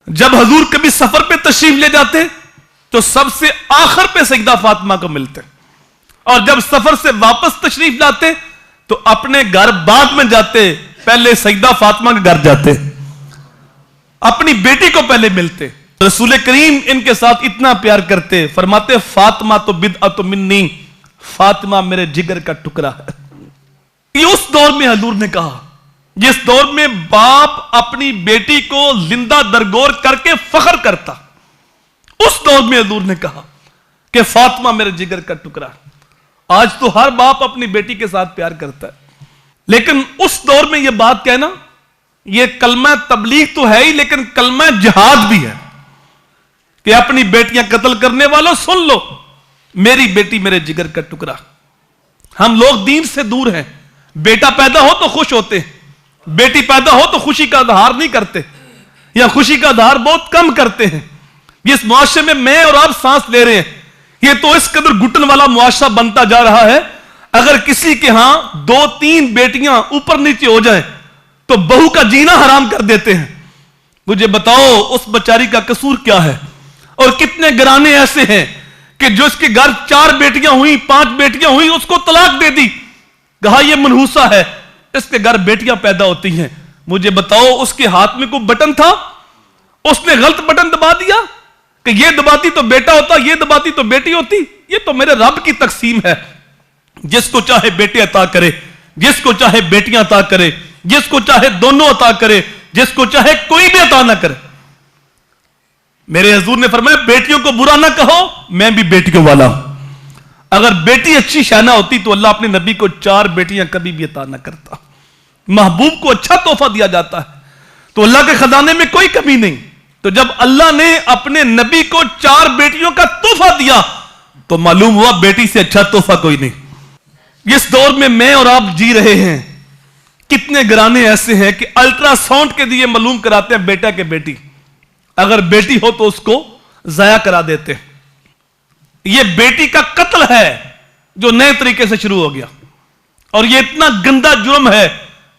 جب حضور کبھی سفر پہ تشریف لے جاتے تو سب سے آخر پہ سیدہ فاطمہ کو ملتے، اور جب سفر سے واپس تشریف لاتے تو اپنے گھر بعد میں جاتے، پہلے سیدہ فاطمہ کے گھر جاتے، اپنی بیٹی کو پہلے ملتے۔ رسول کریم ان کے ساتھ اتنا پیار کرتے، فرماتے فاطمہ تو بدعۃ منی، فاطمہ میرے جگر کا ٹکڑا ہے۔ یہ اس دور میں حضور نے کہا جس دور میں باپ اپنی بیٹی کو زندہ درگور کر کے فخر کرتا، اس دور میں حضور نے کہا کہ فاطمہ میرے جگر کا ٹکڑا ہے۔ آج تو ہر باپ اپنی بیٹی کے ساتھ پیار کرتا ہے، لیکن اس دور میں یہ بات کہنا، یہ کلمہ تبلیغ تو ہے ہی، لیکن کلمہ جہاد بھی ہے کہ اپنی بیٹیاں قتل کرنے والوں سن لو، میری بیٹی میرے جگر کا ٹکڑا۔ ہم لوگ دین سے دور ہیں، بیٹا پیدا ہو تو خوش ہوتے ہیں، بیٹی پیدا ہو تو خوشی کا اظہار نہیں کرتے، یا خوشی کا اظہار بہت کم کرتے ہیں۔ جس معاشرے میں میں اور آپ سانس لے رہے ہیں، یہ تو اس قدر گھٹن والا معاشرہ بنتا جا رہا ہے، اگر کسی کے ہاں 2-3 بیٹیاں اوپر نیچے ہو جائیں تو بہو کا جینا حرام کر دیتے ہیں۔ مجھے بتاؤ اس بیچاری کا قصور کیا ہے؟ اور کتنے گھرانے ایسے ہیں کہ جو اس کے گھر 4 بیٹیاں ہوئیں، 5 بیٹیاں ہوئیں، اس کو طلاق دے دی، کہا یہ منحوسہ ہے، اس کے گھر بیٹیاں پیدا ہوتی ہیں۔ مجھے بتاؤ اس کے ہاتھ میں کوئی بٹن تھا؟ اس نے غلط بٹن دبا دیا کہ یہ دباتی تو بیٹا ہوتا، یہ دباتی تو بیٹی ہوتی؟ یہ تو میرے رب کی تقسیم ہے، جس کو چاہے بیٹے عطا کرے، جس کو چاہے بیٹیاں عطا کرے، جس کو چاہے دونوں عطا کرے، جس کو چاہے کوئی بھی عطا نہ کرے۔ میرے حضور نے فرمایا بیٹیوں کو برا نہ کہو، میں بھی بیٹیوں والا ہوں۔ اگر بیٹی اچھی شانہ ہوتی تو اللہ اپنے نبی کو 4 بیٹیاں کبھی بھی عطا نہ کرتا۔ محبوب کو اچھا تحفہ دیا جاتا ہے تو اللہ کے خزانے میں کوئی کمی نہیں، تو جب اللہ نے اپنے نبی کو 4 بیٹیوں کا تحفہ دیا تو معلوم ہوا بیٹی سے اچھا تحفہ کوئی نہیں۔ جس دور میں اور آپ جی رہے ہیں، کتنے گھرانے ایسے ہیں کہ الٹرا ساؤنڈ کے لیے معلوم کراتے ہیں بیٹا کے بیٹی، اگر بیٹی ہو تو اس کو ضائع کرا دیتے ہیں۔ یہ بیٹی کا قتل ہے جو نئے طریقے سے شروع ہو گیا، اور یہ اتنا گندا جرم ہے۔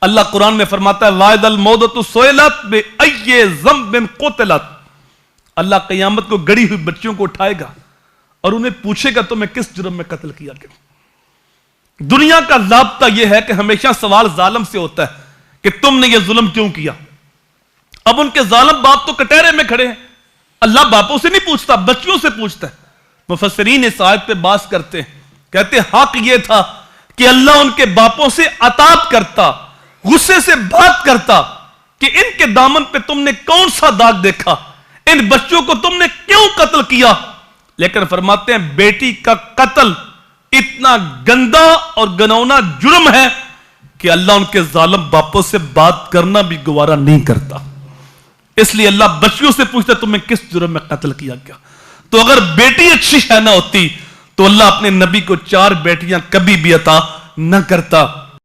اللہ قرآن میں فرماتا ہے وَإِذَا الْمَوْءُودَةُ سُئِلَتْ بِأَيِّ ذَنبٍ قُتِلَتْ، اللہ قیامت کو گڑی ہوئی بچیوں کو اٹھائے گا اور انہیں پوچھے گا تمہیں کس جرم میں قتل کیا گیا۔ دنیا کا ضابطہ یہ ہے کہ ہمیشہ سوال ظالم سے ہوتا ہے کہ تم نے یہ ظلم کیوں کیا۔ اب ان کے ظالم باپ تو کٹہرے میں کھڑے ہیں، اللہ باپوں سے نہیں پوچھتا، بچیوں سے پوچھتا ہے۔ مفسرین اس آیت پہ بحث کرتے ہیں، کہتے حق یہ تھا کہ اللہ ان کے باپوں سے عتاب کرتا، غصے سے بات کرتا کہ ان کے دامن پہ تم نے کون سا داغ دیکھا، ان بچوں کو تم نے کیوں قتل کیا۔ لیکن فرماتے ہیں بیٹی کا قتل اتنا گندا اور گنونا جرم ہے کہ اللہ ان کے ظالم باپوں سے بات کرنا بھی گوارا نہیں کرتا، اس لیے اللہ بچیوں سے پوچھتا تمہیں کس جرم میں قتل کیا گیا۔ تو اگر بیٹی اچھی شانہ ہوتی تو اللہ اپنے نبی کو 4 بیٹیاں کبھی بھی عطا نہ کرتا۔